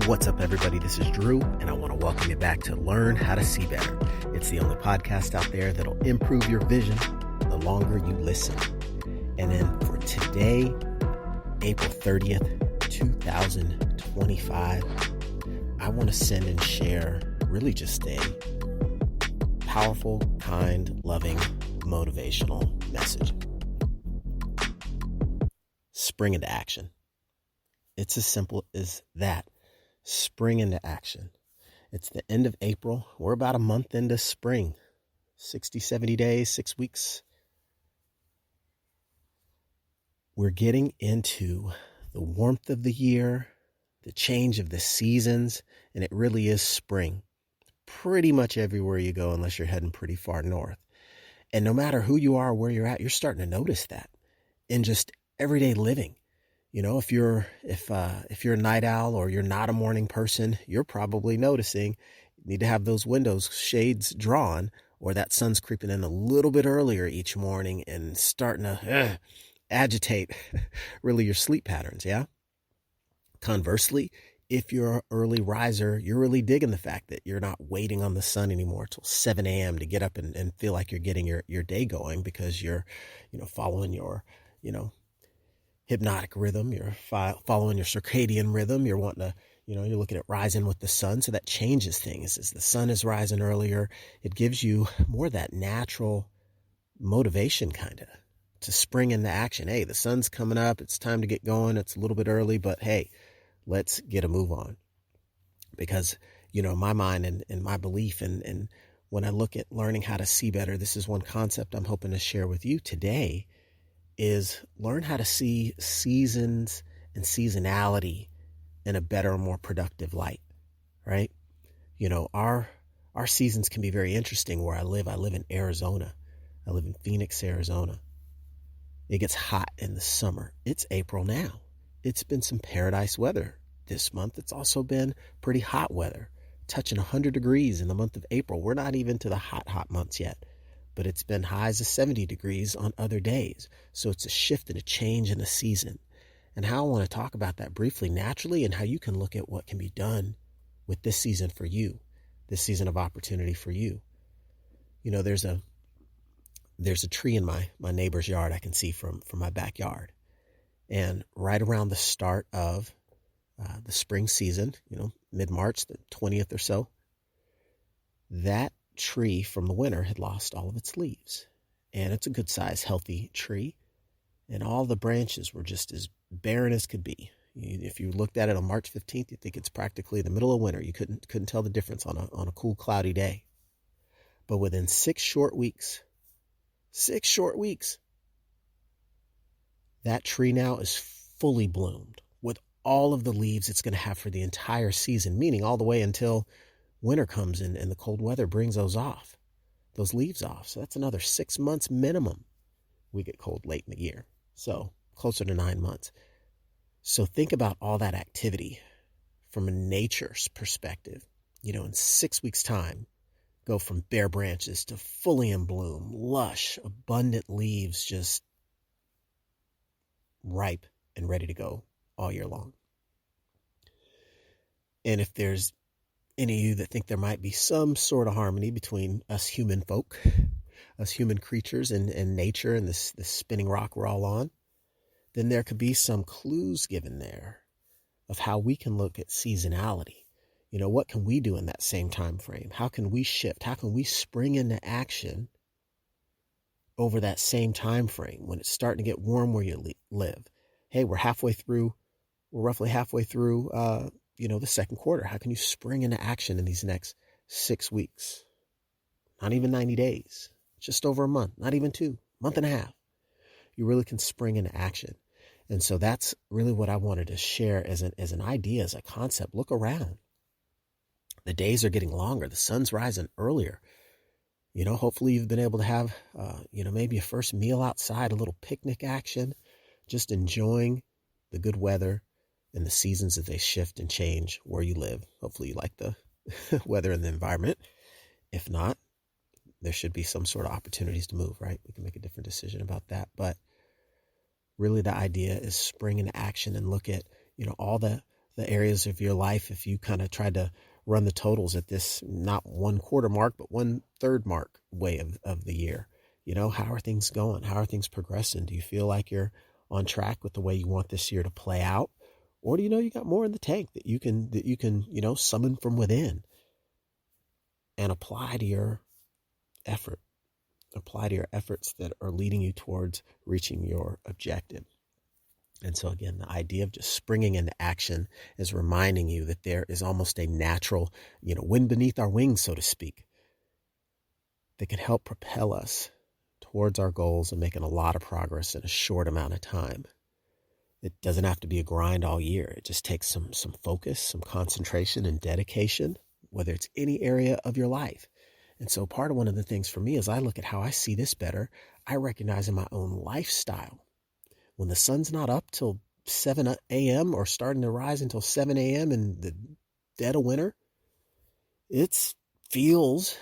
What's up, everybody? This is Drew, and I want to welcome you back to Learn How to See Better. It's the only podcast out there that'll improve your vision the longer you listen. And then for today, April 30th, 2025, I want to send and share really just a powerful, kind, loving, motivational message. Spring into action. It's as simple as that. Spring into action. It's the end of April. We're about a month into spring. 60, 70 days, 6 weeks. We're getting into the warmth of the year, the change of the seasons, and it really is spring. Pretty much everywhere you go, unless you're heading pretty far north. And no matter who you are, where you're at, you're starting to notice that in just everyday living. You know, if you're a night owl or you're not a morning person, you're probably noticing you need to have those windows shades drawn, or that sun's creeping in a little bit earlier each morning and starting to agitate really your sleep patterns. Yeah. Conversely, if you're an early riser, you're really digging the fact that you're not waiting on the sun anymore till 7 a.m. to get up and feel like you're getting your day going, because you're, following your, hypnotic rhythm. You're following your circadian rhythm. You're wanting to, you're looking at rising with the sun. So that changes things. As the sun is rising earlier, it gives you more of that natural motivation kind of to spring into action. Hey, the sun's coming up. It's time to get going. It's a little bit early, but hey, let's get a move on. Because, my mind and my belief and when I look at learning how to see better, this is one concept I'm hoping to share with you today, is learn how to see seasons and seasonality in a better and more productive light, right? Our seasons can be very interesting where I live. I live in Arizona. I live in Phoenix, Arizona. It gets hot in the summer. It's April now. It's been some paradise weather this month. It's also been pretty hot weather, touching 100 degrees in the month of April. We're not even to the hot months yet, but it's been highs of 70 degrees on other days. So it's a shift and a change in the season. And how I want to talk about that briefly, naturally, and how you can look at what can be done with this season for you, this season of opportunity for you. There's a tree in my neighbor's yard I can see from my backyard. And right around the start of the spring season, mid-March, the 20th or so, that tree from the winter had lost all of its leaves. And it's a good size, healthy tree. And all the branches were just as barren as could be. If you looked at it on March 15th, you'd think it's practically the middle of winter. You couldn't tell the difference on a cool, cloudy day. But within 6 short weeks, that tree now is fully bloomed with all of the leaves it's going to have for the entire season, meaning all the way until winter comes in and the cold weather brings those leaves off. So that's another 6 months minimum. We get cold late in the year, so closer to 9 months. So think about all that activity from a nature's perspective. In 6 weeks' time, go from bare branches to fully in bloom, lush, abundant leaves, just ripe and ready to go all year long. And if there's any of you that think there might be some sort of harmony between us human folk, us human creatures and nature and this spinning rock we're all on, then there could be some clues given there of how we can look at seasonality. What can we do in that same time frame? How can we shift? How can we spring into action over that same time frame when it's starting to get warm where you live? Hey, we're roughly halfway through the second quarter. How can you spring into action in these next 6 weeks? Not even 90 days, just over a month, not even 2, month and a half. You really can spring into action. And so that's really what I wanted to share as an idea, as a concept. Look around. The days are getting longer. The sun's rising earlier. Hopefully you've been able to have, maybe a first meal outside, a little picnic action, just enjoying the good weather and the seasons as they shift and change where you live. Hopefully you like the weather and the environment. If not, there should be some sort of opportunities to move, right? We can make a different decision about that. But really the idea is spring into action and look at, all the the areas of your life if you kind of tried to run the totals at this not 1/4 mark, but 1/3 mark way of the year? How are things going? How are things progressing? Do you feel like you're on track with the way you want this year to play out? Or do you got more in the tank that you can, summon from within and apply to your effort? Apply to your efforts that are leading you towards reaching your objective. And so again, the idea of just springing into action is reminding you that there is almost a natural, wind beneath our wings, so to speak, that can help propel us towards our goals and making a lot of progress in a short amount of time. It doesn't have to be a grind all year. It just takes some focus, some concentration and dedication, whether it's any area of your life. And so one of the things for me, as I look at how I see this better, I recognize in my own lifestyle, when the sun's not up till 7 a.m. or starting to rise until 7 a.m. in the dead of winter, it feels,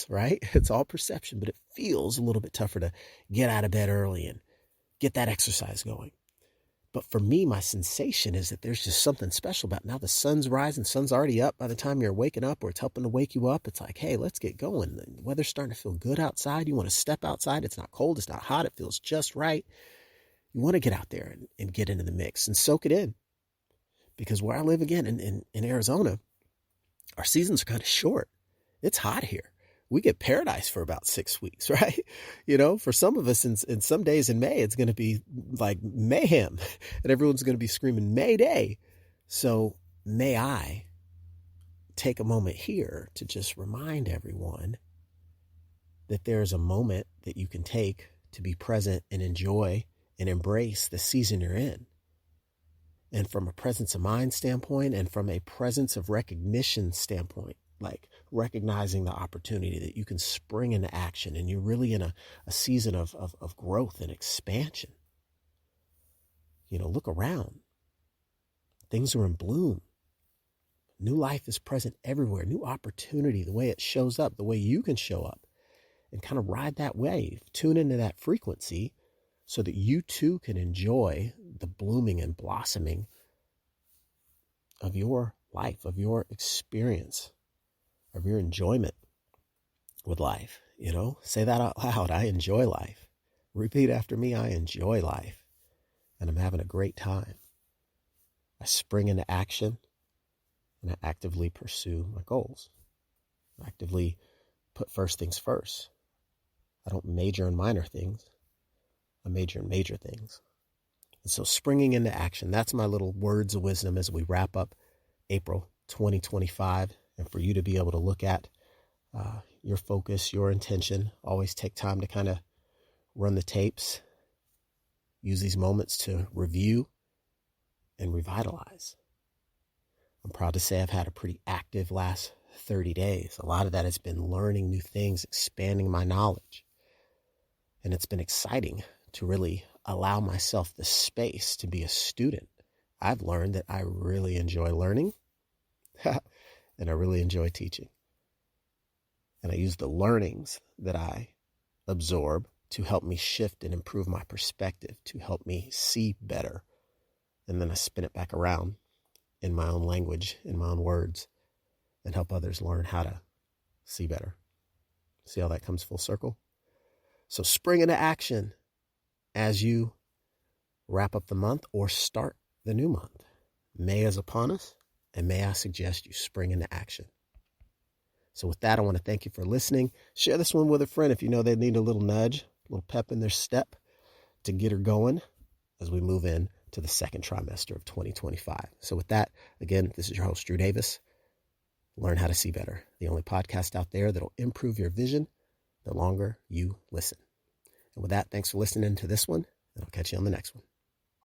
right? It's all perception, but it feels a little bit tougher to get out of bed early and get that exercise going. But for me, my sensation is that there's just something special about now the sun's rising, sun's already up by the time you're waking up, or it's helping to wake you up. It's like, hey, let's get going. The weather's starting to feel good outside. You want to step outside. It's not cold. It's not hot. It feels just right. You want to get out there and get into the mix and soak it in. Because where I live again in Arizona, our seasons are kind of short. It's hot here. We get paradise for about 6 weeks, right? For some of us in some days in May, it's going to be like mayhem and everyone's going to be screaming Mayday. So may I take a moment here to just remind everyone that there's a moment that you can take to be present and enjoy and embrace the season you're in. And from a presence of mind standpoint and from a presence of recognition standpoint, like recognizing the opportunity that you can spring into action and you're really in a season of growth and expansion. Look around. Things are in bloom. New life is present everywhere. New opportunity, the way it shows up, the way you can show up and kind of ride that wave, tune into that frequency so that you too can enjoy the blooming and blossoming of your life, of your experience, of your enjoyment with life. Say that out loud. I enjoy life. Repeat after me. I enjoy life and I'm having a great time. I spring into action and I actively pursue my goals. I actively put first things first. I don't major in minor things. I major in major things. And so springing into action, that's my little words of wisdom as we wrap up April 2025. And for you to be able to look at your focus, your intention, always take time to kind of run the tapes, use these moments to review and revitalize. I'm proud to say I've had a pretty active last 30 days. A lot of that has been learning new things, expanding my knowledge. And it's been exciting to really allow myself the space to be a student. I've learned that I really enjoy learning and I really enjoy teaching. And I use the learnings that I absorb to help me shift and improve my perspective, to help me see better. And then I spin it back around in my own language, in my own words, and help others learn how to see better. See how that comes full circle? So spring into action as you wrap up the month or start the new month. May is upon us, and may I suggest you spring into action. So with that, I want to thank you for listening. Share this one with a friend if you know they need a little nudge, a little pep in their step to get her going as we move in to the second trimester of 2025. So with that, again, this is your host, Drew Davis. Learn how to see better. The only podcast out there that'll improve your vision the longer you listen. And with that, thanks for listening to this one, and I'll catch you on the next one.